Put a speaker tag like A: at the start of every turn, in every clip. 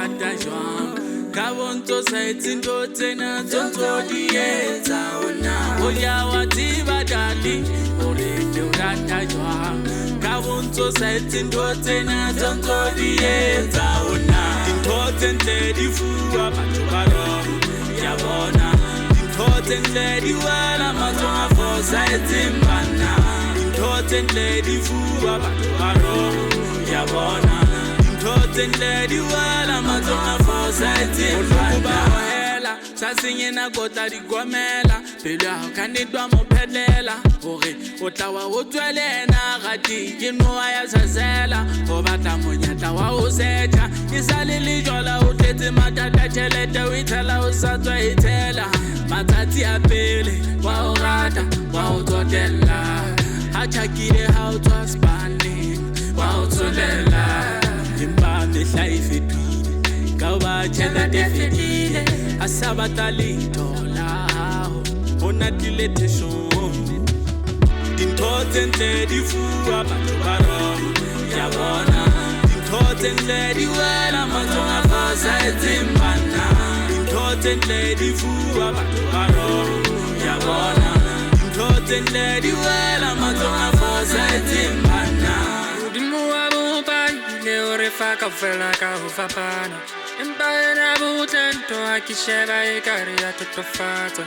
A: rata jwang ka bonto sa etsintho tsena tsontso di etsa ona o ya wa tiba dali ore ke rata jwang ka bonto sa etsintho tsena tsontso di etsa ona dintho tsentle di fuwa batho ba rona ya bona dintho tsentle di wela matsogo a fosa etsimbana dintho tsentle di fuwa batho ba rona ya bona dintho di wela matsogo a fosa etsimbana sa senyena kota di gomela pelo ya go ka netwa mo phelela gore o tla wa o tswelena gati ke noa ya sasela go batla monyatla wa o setha e sa le lejola o tletse mathata tšhelete o ithela o sa tswa ithela matsatsi a pele wa o rata wa o tsotella ha tšhakile ha o tswa spaneng wa o tsholela empa mehla e fetile ka o ba tšhelete e fetile a sa batla letho la hao o natile teshong dintho tsentle di fuwa batho ba rona ya bona dintho tsentle di wela matsogo a fosa etsimbana dintho tsentle di fuwa batho ba rona ya bona dintho tsentle di wela matsogo a fosa etsimbana
B: modimo wa bopai le o re fa kaofela ka ho fapana empa ena botlento ha ke sheba e kare ya totofatsa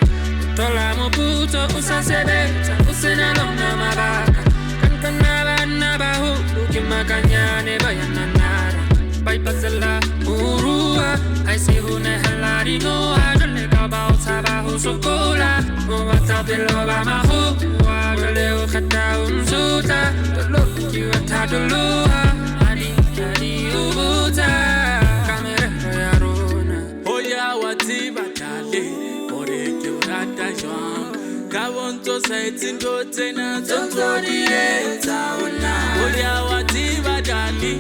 B: tola moputso o sa sebetsa o sena lona mabaka kankana bana ba holo ke makanyane ba yananara ba ipatsela urua ha se ho nehela dinoa jwale ka ba o tshaba ho sokola o batla pelo ba mahowa jwale o kgetha o nsutla tolo ke wa thadoloha ani o botsa
A: ka bonto sa etsintho tsena tsontso di etsa ona o ya wa tiba dali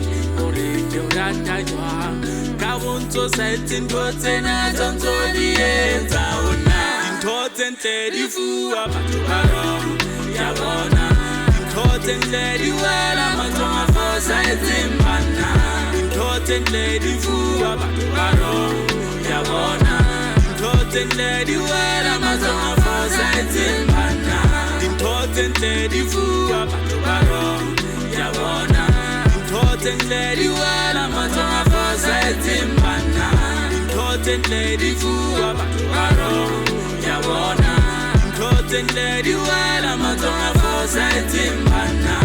A: ore ke rata jwang ka bonto sa etsintho tsena tsontso di etsa ona dintho tsentle di fuwa batho ba rona ya bona dintho tsentle di wela matsogo a fosa etsimbana dintho tsentle di fuwa batho ba rona ya bona dintho tsentle di wela matsogo a fosa etsimbana dintho tsentle di fuwa batho ba rona ya bona dintho tsentle di wela matsogo a fosa etsimbana dintho tsentle di fuwa batho ba rona ya bona dintho tsentle di wela matsogo a fosa etsimbana